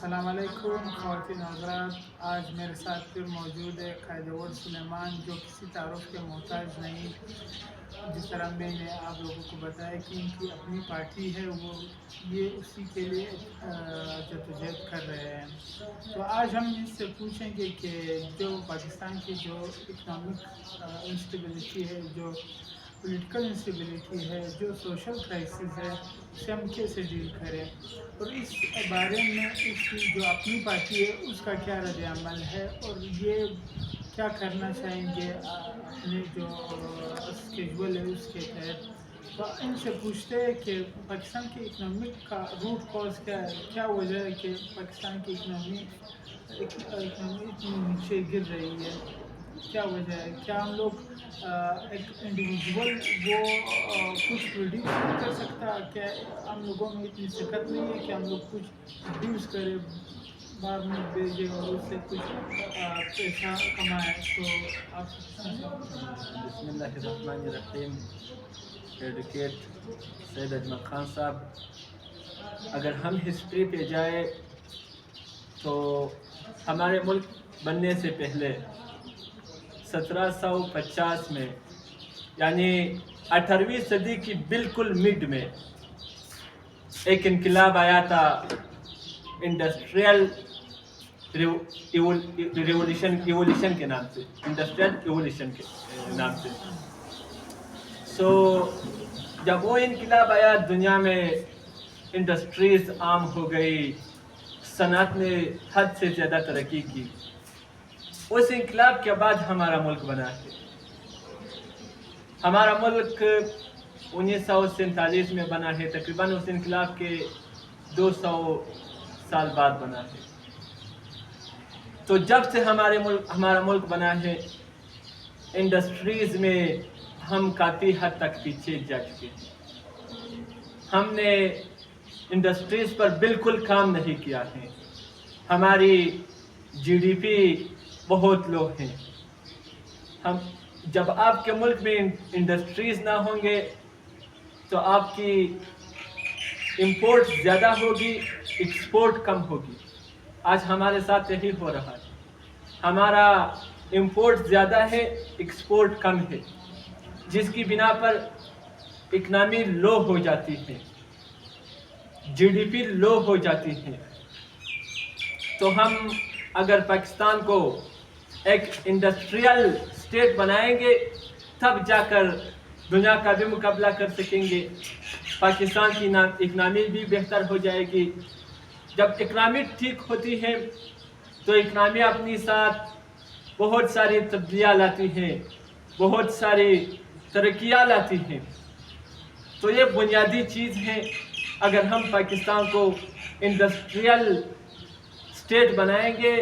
السلام علیکم خواتین حضرات. آج میرے ساتھ پھر موجود ہے قائد اول سلیمان، جو کسی تعارف کے محتاج نہیں. جس طرح میں نے آپ لوگوں کو بتایا کہ ان کی اپنی پارٹی ہے، وہ یہ اسی کے لیے جدوجہد کر رہے ہیں. تو آج ہم اس سے پوچھیں گے کہ جو پاکستان کی جو اکنامک انسٹیبلٹی ہے، جو پولیٹیکل انسٹیبلٹی ہے، جو سوشل کرائسس ہے، اسے ہم کیسے ڈیل کریں، اور اس بارے میں اس کی جو اپنی پارٹی ہے اس کا کیا رد عمل ہے، اور یہ کیا کرنا چاہیں گے اپنے جو اسکیجول ہے اس کے تحت. تو ان سے پوچھتے ہیں کہ پاکستان کی اکنامک کا روٹ کاز کیا ہے، کیا وجہ ہے کہ پاکستان کی اکنامی اتنی نیچے گر رہی ہے. کیا وجہ ہے؟ کیا ہم لوگ ایک انڈیویژول وہ کچھ پریڈکٹ کر سکتا؟ کیا ہم لوگوں میں اتنی سکت نہیں ہے کہ ہم لوگ کچھ پروڈیوس کریں، باہر ملک بھیجیں اور اس سے کچھ پیسہ کمائیں؟ تو آپ بسم اللہ الرحمن الرحیم. ایڈوکیٹ سید اجمل خان صاحب، اگر ہم ہسٹری پہ جائے تو ہمارے ملک بننے سے پہلے 1750 میں، یعنی 18ویں صدی کی بالکل مڈ میں ایک انقلاب آیا تھا انڈسٹریل ایولیوشن کے نام سے، انڈسٹریل ایولیوشن کے نام سے. جب وہ انقلاب آیا، دنیا میں انڈسٹریز عام ہو گئی، صنعت نے حد سے زیادہ ترقی کی. اس انقلاب کے بعد ہمارا ملک بنا ہے. ہمارا ملک 1947 میں بنا ہے، تقریباً اس انقلاب کے 200 سال بعد بنا ہے. تو جب سے ہمارا ملک بنا ہے، انڈسٹریز میں ہم کافی حد تک پیچھے جا چکے ہیں. ہم نے انڈسٹریز پر بالکل کام نہیں کیا ہے. ہماری جی ڈی پی بہت لو ہے. جب آپ کے ملک میں انڈسٹریز نہ ہوں گے تو آپ کی امپورٹ زیادہ ہوگی، ایکسپورٹ کم ہوگی. آج ہمارے ساتھ یہی ہو رہا ہے. ہمارا امپورٹ زیادہ ہے، ایکسپورٹ کم ہے، جس کی بنا پر اکنامی لو ہو جاتی ہے، جی ڈی پی لو ہو جاتی ہے. تو ہم اگر پاکستان کو ایک انڈسٹریل اسٹیٹ بنائیں گے، تب جا کر دنیا کا بھی مقابلہ کر سکیں گے. پاکستان کی اکنامی بھی بہتر ہو جائے گی. جب اکنامی ٹھیک ہوتی ہے تو اکنامی اپنی ساتھ بہت ساری تبدیلیاں لاتی ہیں، بہت ساری ترقیاں لاتی ہیں. تو یہ بنیادی چیز ہے. اگر ہم پاکستان کو انڈسٹریل اسٹیٹ بنائیں گے،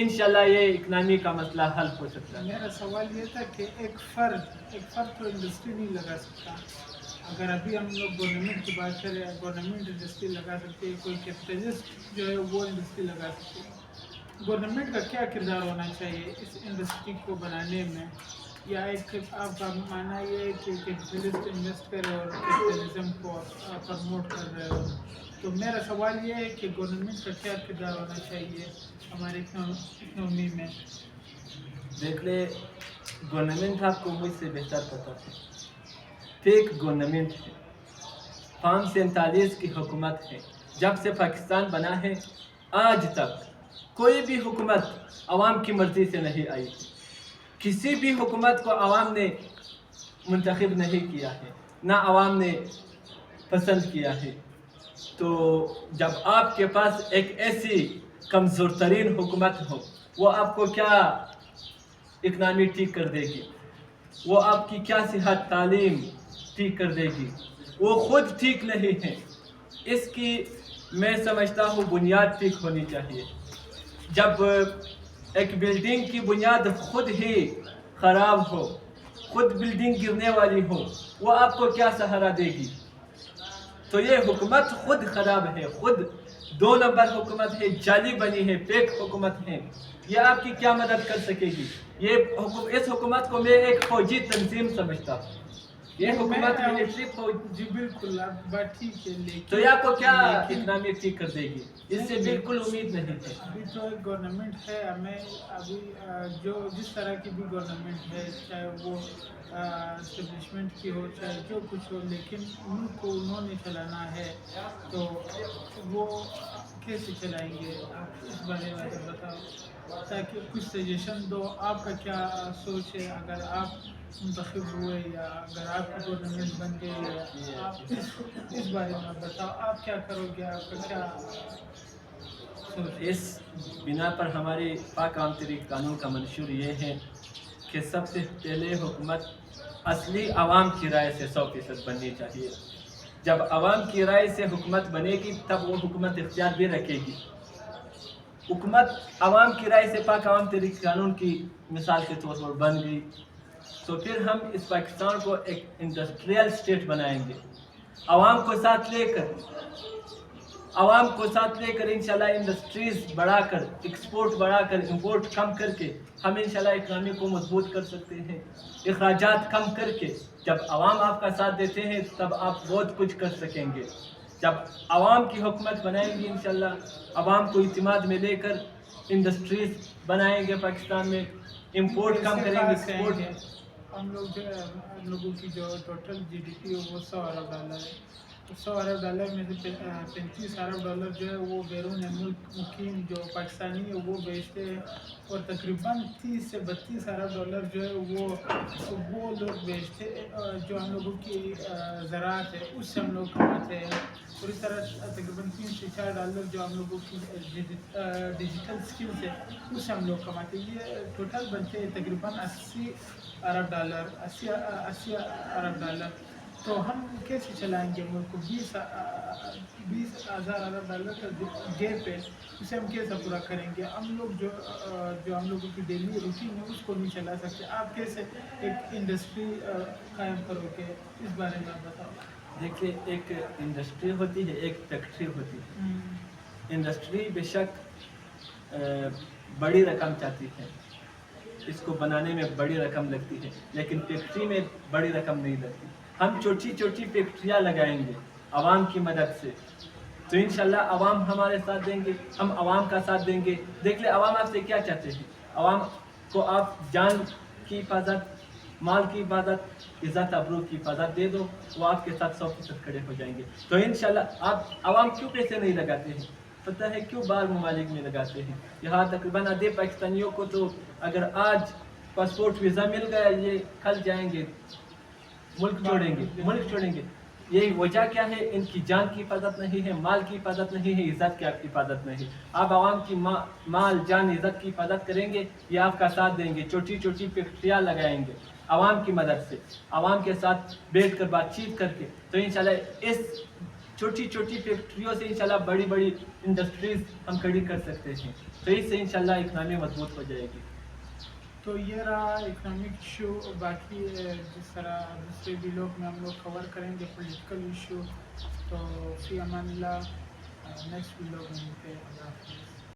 انشاءاللہ یہ اکنامی کا مسئلہ حل ہو سکتا ہے. میرا سوال یہ تھا کہ ایک فرد تو انڈسٹری نہیں لگا سکتا. اگر ابھی ہم لوگ گورنمنٹ کی بات کریں، گورنمنٹ انڈسٹری لگا سکتے ہے، کوئی کیپٹلسٹ جو ہے وہ انڈسٹری لگا سکتے ہے. گورنمنٹ کا کیا کردار ہونا چاہیے اس انڈسٹری کو بنانے میں؟ یا ایک آپ کا ماننا یہ ہے کہ کیپٹلسٹ انویسٹ کرے اور کیپٹلزم کو پروموٹ کر رہے ہو؟ تو میرا سوال یہ ہے کہ گورنمنٹ کا کیا کردار ہونا چاہیے ہمارے اکنامی میں؟ دیکھ لے، گورنمنٹ آپ کو مجھ سے بہتر پتا ہے. فیک گورنمنٹ ہے. 47 کی حکومت ہے. جب سے پاکستان بنا ہے آج تک کوئی بھی حکومت عوام کی مرضی سے نہیں آئی. کسی بھی حکومت کو عوام نے منتخب نہیں کیا ہے، نہ عوام نے پسند کیا ہے. تو جب آپ کے پاس ایک ایسی کمزور ترین حکومت ہو، وہ آپ کو کیا اکنامی ٹھیک کر دے گی؟ وہ آپ کی کیا صحت تعلیم ٹھیک کر دے گی؟ وہ خود ٹھیک نہیں ہے. اس کی میں سمجھتا ہوں بنیاد ٹھیک ہونی چاہیے. جب ایک بلڈنگ کی بنیاد خود ہی خراب ہو، خود بلڈنگ گرنے والی ہو، وہ آپ کو کیا سہارا دے گی؟ تو یہ حکومت خود خراب ہے، خود 2 نمبر حکومت ہے، جعلی بنی ہے، فیک حکومت ہے. یہ آپ کی کیا مدد کر سکے گی؟ اس حکومت کو میں ایک فوجی تنظیم سمجھتا ہوں. یہ حکومت میں- ملٹری فوج جی بالکل آپ بات ٹھیک ہے، لیکن تو یہ آپ کو کیا لیکن اکنامک ٹھیک کر دے گی؟ اس سے بالکل امید نہیں ہے. ابھی تو ایک گورنمنٹ ہے، ہمیں ابھی جو جس طرح کی بھی گورنمنٹ ہے، چاہے وہ اسٹیبلشمنٹ کی ہو چاہے جو کچھ ہو، لیکن ملک کو انہوں نے چلانا ہے تو وہ کیسے چلائیں گے؟ آپ اس بارے میں اگر بتاؤ تاکہ کچھ سجیشن دو. آپ کا کیا سوچ ہے اگر آپ منتخب ہوئے یا اگر آپ کی گورنمنٹ بن گئی ہے؟ آپ اس بارے میں بتاؤ، آپ کیا کرو گے؟ آپ کا کیا سوچ ہے؟ اس بنا پر ہماری پاک عام طریق قانون کا منشور یہ ہے کہ سب سے پہلے حکومت اصلی عوام کی رائے سے 100% بننی چاہیے. جب عوام کی رائے سے حکومت بنے گی تب وہ حکومت اختیار بھی رکھے گی. حکومت عوام کی رائے سے پاک عوام طریق قانون کی مثال کے طور پر بن گئی تو پھر ہم اس پاکستان کو ایک انڈسٹریل اسٹیٹ بنائیں گے. عوام کو ساتھ لے کر انشاءاللہ انڈسٹریز بڑھا کر، ایکسپورٹ بڑھا کر، امپورٹ کم کر کے ہم انشاءاللہ اکنامی کو مضبوط کر سکتے ہیں. اخراجات کم کر کے جب عوام آپ کا ساتھ دیتے ہیں تب آپ بہت کچھ کر سکیں گے. جب عوام کی حکومت بنائیں گے انشاءاللہ، عوام کو اعتماد میں لے کر انڈسٹریز بنائیں گے پاکستان میں، امپورٹ کم کریں گے، ایکسپورٹ. ہم لوگ جو ہے، ہم لوگوں کی جو ٹوٹل جی ڈی پی ہے وہ $100 ہے. تو $100 میں سے $35 جو ہے وہ بیرون ملک مقیم جو پاکستانی ہے وہ بیچتے ہیں، اور تقریباً $30 سے $32 جو ہے وہ لوگ بیچتے ہیں جو ہم لوگوں کی زراعت ہے اس سے ہم لوگ کماتے ہیں. اور اس طرح تقریباً $3 سے $4 جو ہم لوگوں کی ڈیجیٹل اسکلس ہے اس سے ہم لوگ کماتے ہیں. یہ ٹوٹل بنتے ہیں تقریباً $80 ارب. تو ہم کیسے چلائیں گے ملک کو؟ $20,000 کا گیپ ہے، اسے ہم کیسے پورا کریں گے؟ ہم لوگ جو ہم لوگوں کی ڈیلی روٹین ہے اس کو نہیں چلا سکتے. آپ کیسے ایک انڈسٹری قائم کرو گے؟ اس بارے میں آپ بتاؤ. دیکھیے، ایک انڈسٹری ہوتی ہے، ایک فیکٹری ہوتی ہے. انڈسٹری بے شک بڑی رقم چاہتی ہے، اس کو بنانے میں بڑی رقم لگتی ہے، لیکن فیکٹری میں بڑی رقم نہیں لگتی. ہم چھوٹی چھوٹی فیکٹریاں لگائیں گے عوام کی مدد سے تو انشاءاللہ عوام ہمارے ساتھ دیں گے، ہم عوام کا ساتھ دیں گے. دیکھ لیں عوام آپ سے کیا چاہتے ہیں. عوام کو آپ جان کی حفاظت، مال کی حفاظت، عزت آبرو کی حفاظت دے دو، وہ آپ کے ساتھ 100% کھڑے ہو جائیں گے. تو انشاءاللہ آپ عوام کیوں پیسے نہیں لگاتے ہیں؟ پتہ ہے کیوں باہر ممالک میں لگاتے ہیں؟ یہاں تقریباً آدھے پاکستانیوں کو تو اگر آج پاسپورٹ ویزا مل گیا یہ کل جائیں گے، ملک چھوڑیں گے. یہی وجہ کیا ہے؟ ان کی جان کی حفاظت نہیں ہے، مال کی حفاظت نہیں ہے، عزت کی حفاظت نہیں ہے. آپ عوام کی مال، جان، عزت کی حفاظت کریں گے، یہ آپ کا ساتھ دیں گے. چھوٹی چھوٹی فیکٹریاں لگائیں گے عوام کی مدد سے، عوام کے ساتھ بیٹھ کر بات چیت کر کے، تو انشاءاللہ اس چھوٹی چھوٹی فیکٹریوں سے انشاءاللہ بڑی بڑی انڈسٹریز ہم کھڑی کر سکتے ہیں. تو اس سے انشاءاللہ اکنامی مضبوط ہو جائے گی. تو یہ رہا اکنامک ایشو. باقی جس طرح دوسرے بھی لوگ میں ہم لوگ کور کریں گے پولیٹیکل ایشو. تو فی امان اللہ، نیکسٹ ویلوگ میں ملتے ہیں. اللہ حافظ.